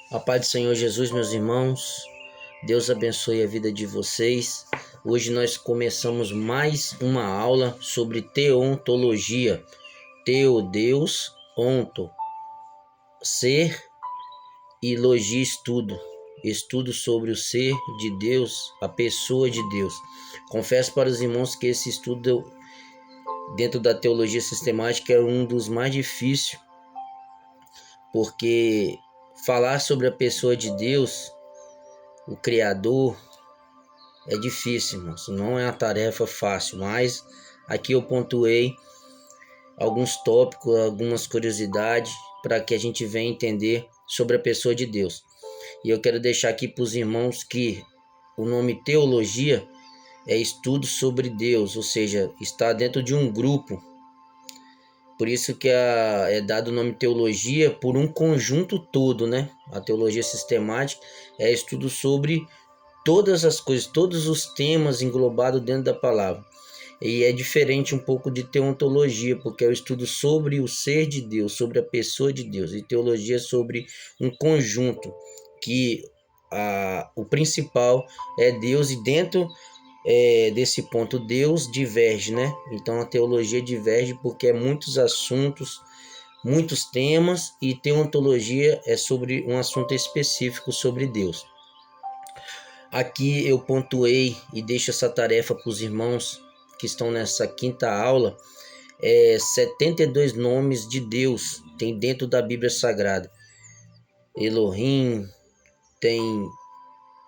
A paz do Senhor Jesus, meus irmãos. Deus abençoe a vida de vocês. Hoje nós começamos mais uma aula sobre teontologia. Deus, onto, ser e logia, estudo. Estudo sobre o ser de Deus, a pessoa de Deus. Confesso para os irmãos que esse estudo dentro da teologia sistemática é um dos mais difíceis, porque falar sobre a pessoa de Deus, o Criador, é difícil, irmãos. Não é uma tarefa fácil, mas aqui eu pontuei alguns tópicos, algumas curiosidades para que a gente venha entender sobre a pessoa de Deus. E eu quero deixar aqui para os irmãos que o nome teologia é estudo sobre Deus, ou seja, está dentro de um grupo. Por isso que é dado o nome teologia por um conjunto todo, né? A teologia sistemática é estudo sobre todas as coisas, todos os temas englobados dentro da palavra. E é diferente um pouco de teontologia, porque é o estudo sobre o ser de Deus, sobre a pessoa de Deus. E teologia é sobre um conjunto, que o principal é Deus, e dentro desse ponto Deus diverge, né? Então a teologia diverge porque é muitos assuntos, muitos temas, e teontologia é sobre um assunto específico sobre Deus. Aqui eu pontuei e deixo essa tarefa para os irmãos que estão nessa quinta aula. 72 nomes de Deus tem dentro da Bíblia Sagrada. Elohim, tem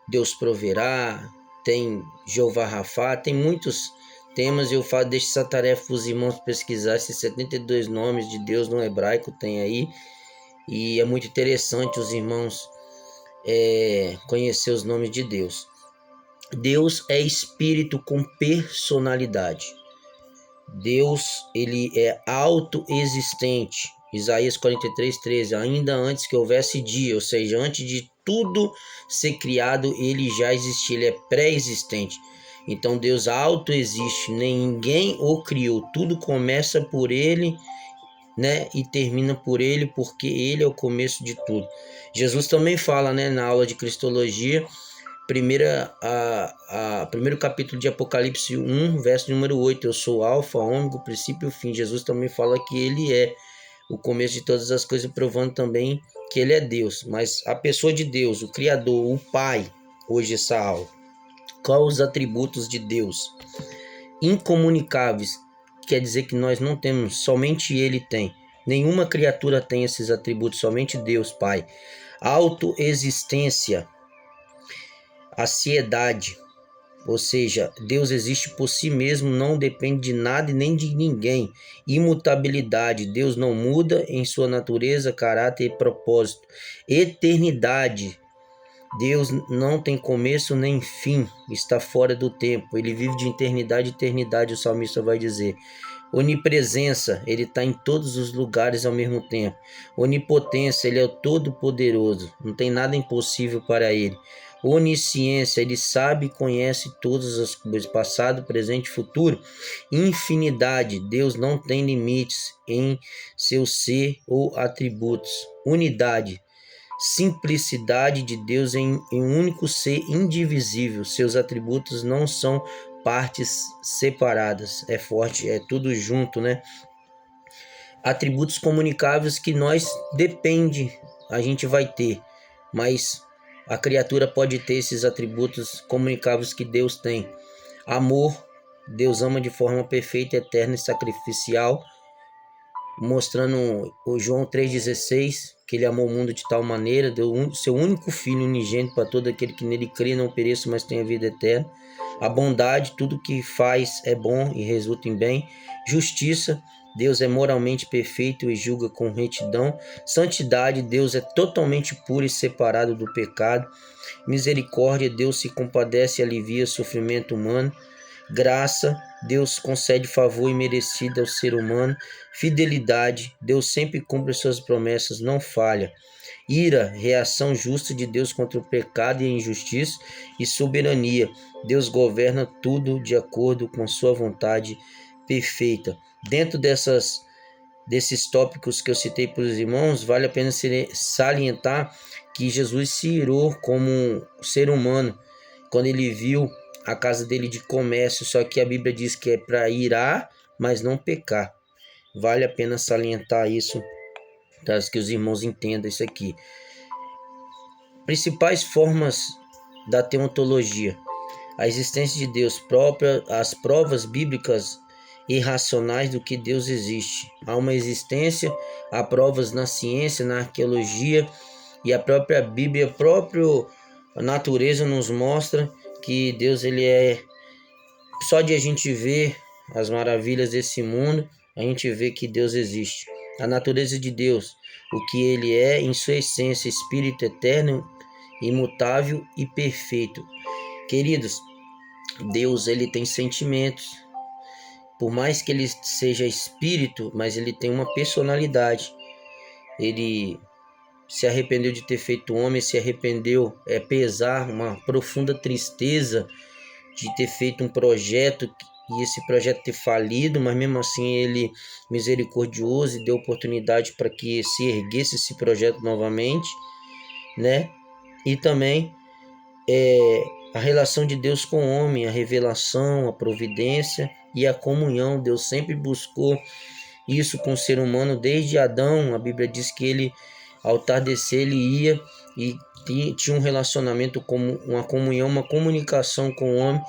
Deus proverá, tem Jeová Rafá, tem muitos temas. Eu deixo essa tarefa para os irmãos pesquisar esses 72 nomes de Deus no hebraico, tem aí. E é muito interessante os irmãos conhecer os nomes de Deus. Deus é espírito com personalidade. Deus, ele é autoexistente. Isaías 43:13. Ainda antes que houvesse dia, ou seja, antes de tudo ser criado, ele já existia, ele é pré-existente. Então Deus autoexiste, ninguém o criou, tudo começa por ele, né, e termina por ele, porque ele é o começo de tudo. Jesus também fala, né, na aula de Cristologia, primeiro capítulo de Apocalipse 1, verso número 8, eu sou o alfa, ômega, o princípio e o fim. Jesus também fala que ele é o começo de todas as coisas, provando também que ele é Deus. Mas a pessoa de Deus, o Criador, o Pai, hoje essa aula. Quais os atributos de Deus? Incomunicáveis, quer dizer que nós não temos, somente ele tem. Nenhuma criatura tem esses atributos, somente Deus, Pai. Autoexistência, aciedade, ou seja, Deus existe por si mesmo, não depende de nada e nem de ninguém. Imutabilidade, Deus não muda em sua natureza, caráter e propósito. Eternidade, Deus não tem começo nem fim, está fora do tempo, ele vive de eternidade em eternidade, o salmista vai dizer. Onipresença, ele está em todos os lugares ao mesmo tempo. Onipotência, ele é o todo-poderoso, não tem nada impossível para ele. Onisciência, ele sabe e conhece todas as coisas, passado, presente e futuro. Infinidade, Deus não tem limites em seu ser ou atributos. Unidade, simplicidade de Deus em um único ser indivisível. Seus atributos não são partes separadas. É forte, é tudo junto, né? Atributos comunicáveis que nós a gente vai ter, mas a criatura pode ter esses atributos comunicáveis que Deus tem. Amor, Deus ama de forma perfeita, eterna e sacrificial, mostrando o João 3,16, que ele amou o mundo de tal maneira, deu seu único filho unigênito para todo aquele que nele crê, não pereça, mas tenha vida eterna. A bondade, tudo que faz é bom e resulta em bem. Justiça, Deus é moralmente perfeito e julga com retidão. Santidade, Deus é totalmente puro e separado do pecado. Misericórdia, Deus se compadece e alivia o sofrimento humano. Graça, Deus concede favor imerecido ao ser humano. Fidelidade, Deus sempre cumpre suas promessas, não falha. Ira, reação justa de Deus contra o pecado e a injustiça. E soberania, Deus governa tudo de acordo com sua vontade perfeita. Dentro desses tópicos que eu citei para os irmãos, vale a pena salientar que Jesus se irou como ser humano quando ele viu a casa dele de comércio, só que a Bíblia diz que é para irar, mas não pecar. Vale a pena salientar isso, para que os irmãos entendam isso aqui. Principais formas da teontologia: a existência de Deus própria, as provas bíblicas irracionais do que Deus existe. Há uma existência, há provas na ciência, na arqueologia, e a própria Bíblia, a própria natureza nos mostra que Deus, ele é... Só de a gente ver as maravilhas desse mundo, a gente vê que Deus existe. A natureza de Deus, o que ele é em sua essência, espírito eterno, imutável e perfeito. Queridos, Deus, ele tem sentimentos. Por mais que ele seja espírito, mas ele tem uma personalidade. Ele se arrependeu de ter feito homem, se arrependeu, pesar, uma profunda tristeza de ter feito um projeto e esse projeto ter falido, mas mesmo assim ele, misericordioso, e deu oportunidade para que se erguesse esse projeto novamente, né? E também a relação de Deus com o homem, a revelação, a providência e a comunhão. Deus sempre buscou isso com o ser humano desde Adão. A Bíblia diz que ele, ao tardecer, ele ia e tinha um relacionamento, como uma comunhão, uma comunicação com o homem,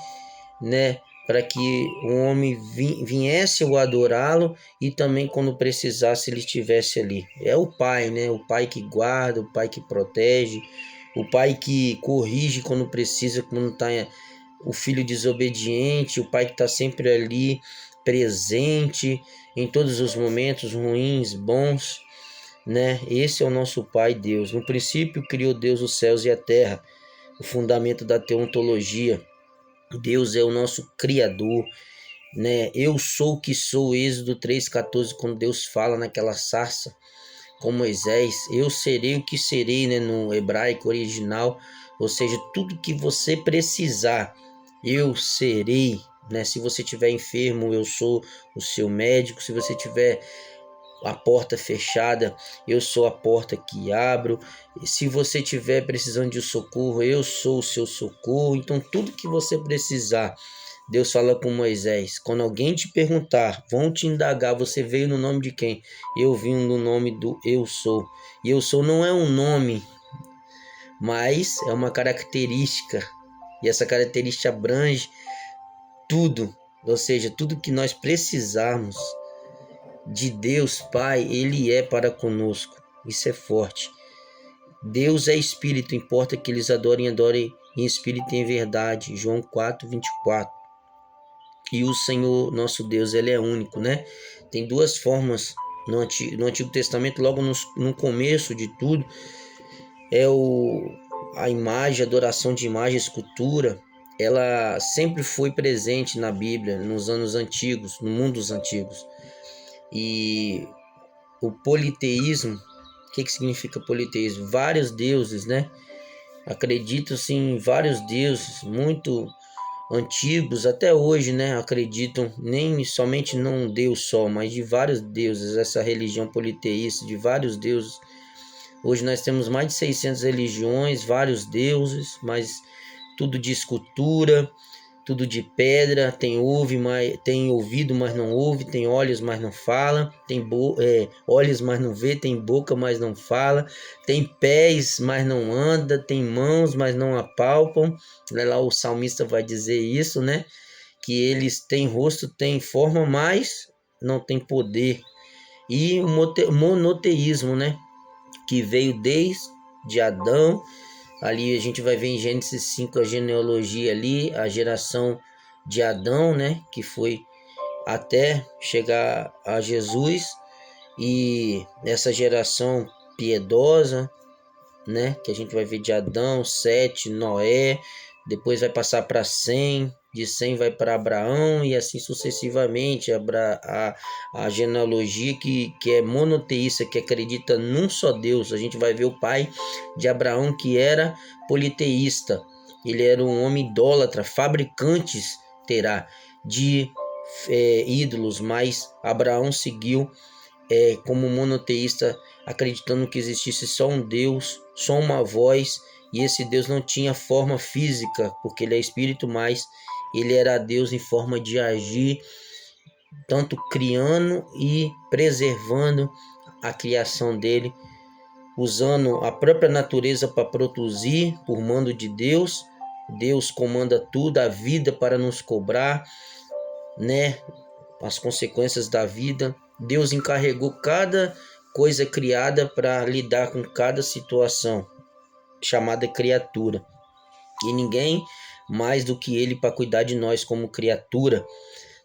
né? Para que o homem viesse o adorá-lo e também quando precisasse ele estivesse ali. É o Pai, né? O Pai que guarda, o Pai que protege, o Pai que corrige quando precisa, quando está o filho desobediente, o Pai que está sempre ali presente em todos os momentos ruins, bons, né? Esse é o nosso Pai Deus. No princípio criou Deus os céus e a terra, o fundamento da teontologia. Deus é o nosso Criador, né? Eu sou o que sou, Êxodo 3,14, quando Deus fala naquela sarça com Moisés, eu serei o que serei, né? No hebraico original, ou seja, tudo que você precisar, eu serei, né? Se você estiver enfermo, eu sou o seu médico. Se você tiver a porta fechada, eu sou a porta que abro. Se você estiver precisando de socorro, eu sou o seu socorro. Então, tudo que você precisar, Deus fala com Moisés: quando alguém te perguntar, vão te indagar, você veio no nome de quem? Eu vim no nome do Eu Sou. E Eu Sou não é um nome, mas é uma característica. E essa característica abrange tudo, ou seja, tudo que nós precisarmos de Deus Pai, ele é para conosco. Isso é forte. Deus é espírito, importa que eles adorem em espírito e em verdade. João 4:24. E o Senhor nosso Deus, ele é único, né? Tem duas formas no Antigo Testamento, logo no começo de tudo, a imagem, a adoração de imagem, escultura. Ela sempre foi presente na Bíblia, nos anos antigos, no mundo dos antigos. E o politeísmo, o que significa politeísmo? Vários deuses, né? Acredito-se em vários deuses, muito antigos, até hoje, né? Acreditam nem somente num Deus só, mas de vários deuses. Essa religião politeísta, de vários deuses. Hoje nós temos mais de 600 religiões, vários deuses, mas tudo de escultura, tudo de pedra. Tem ouvido, mas não ouve. Tem olhos, mas não fala. Tem olhos, mas não vê. Tem boca, mas não fala. Tem pés, mas não anda. Tem mãos, mas não apalpam. Lá o salmista vai dizer isso, né? Que eles têm rosto, têm forma, mas não têm poder. E o monoteísmo, né? Que veio desde Adão. Ali a gente vai ver em Gênesis 5 a genealogia ali, a geração de Adão, né? Que foi até chegar a Jesus. E essa geração piedosa, né? Que a gente vai ver de Adão, Sete, Noé. Depois vai passar para Sem. De Sem vai para Abraão e assim sucessivamente. A genealogia que é monoteísta, que acredita num só Deus. A gente vai ver o pai de Abraão, que era politeísta. Ele era um homem idólatra, fabricantes de ídolos, mas Abraão seguiu como monoteísta, acreditando que existisse só um Deus, só uma voz, e esse Deus não tinha forma física, porque ele é espírito, mas ele era Deus em forma de agir, tanto criando e preservando a criação dele, usando a própria natureza para produzir por mando de Deus. Deus comanda tudo, a vida para nos cobrar, né? As consequências da vida. Deus encarregou cada coisa criada para lidar com cada situação, chamada criatura. E ninguém mais do que ele para cuidar de nós como criatura.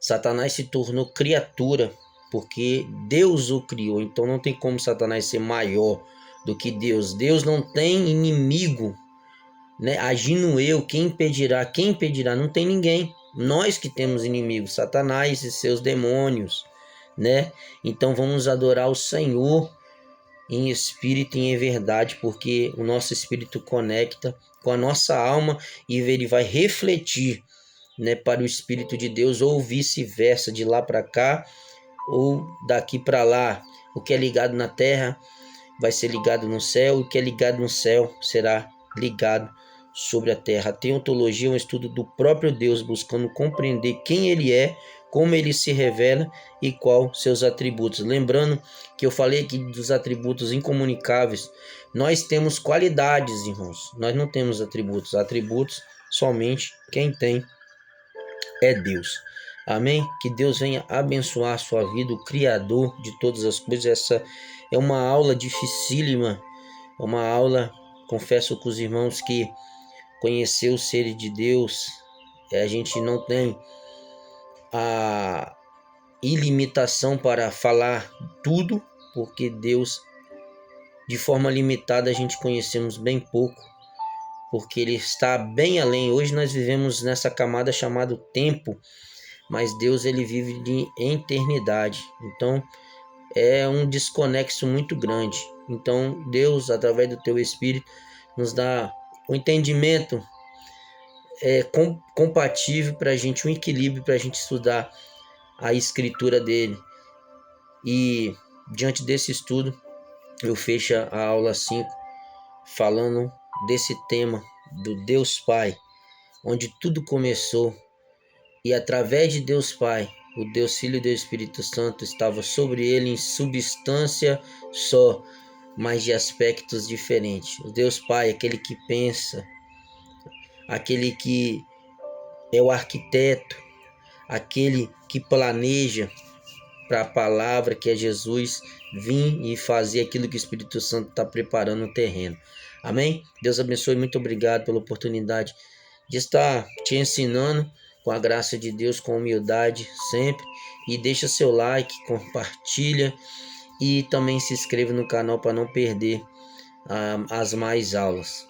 Satanás se tornou criatura porque Deus o criou. Então não tem como Satanás ser maior do que Deus. Deus não tem inimigo, né? Agindo eu, quem impedirá? Quem impedirá? Não tem ninguém. Nós que temos inimigos, Satanás e seus demônios, né? Então vamos adorar o Senhor em espírito e em verdade, porque o nosso espírito conecta com a nossa alma e ele vai refletir, né, para o Espírito de Deus, ou vice-versa, de lá para cá ou daqui para lá. O que é ligado na terra vai ser ligado no céu, e o que é ligado no céu será ligado sobre a terra. A teontologia é um estudo do próprio Deus, buscando compreender quem ele é, como ele se revela e qual seus atributos. Lembrando que eu falei aqui dos atributos incomunicáveis. Nós temos qualidades, irmãos. Nós não temos atributos. Atributos somente quem tem é Deus. Amém? Que Deus venha abençoar a sua vida, o Criador de todas as coisas. Essa é uma aula dificílima, uma aula, confesso com os irmãos, que conhecer o ser de Deus, a gente não tem a ilimitação para falar tudo, porque Deus, de forma limitada, a gente conhecemos bem pouco, porque ele está bem além. Hoje nós vivemos nessa camada chamada tempo, mas Deus ele vive de eternidade. Então é um desconexo muito grande. Então Deus, através do teu Espírito, nos dá o entendimento compatível para a gente, um equilíbrio para a gente estudar a escritura dele. E diante desse estudo, eu fecho a aula 5 falando desse tema do Deus Pai, onde tudo começou, e através de Deus Pai, o Deus Filho e Deus Espírito Santo estava sobre ele em substância só, mas de aspectos diferentes. O Deus Pai, aquele que pensa, aquele que é o arquiteto, aquele que planeja para a palavra que é Jesus vir e fazer aquilo que o Espírito Santo está preparando no terreno. Amém? Deus abençoe, muito obrigado pela oportunidade de estar te ensinando com a graça de Deus, com humildade sempre. E deixa seu like, compartilha e também se inscreva no canal para não perder as mais aulas.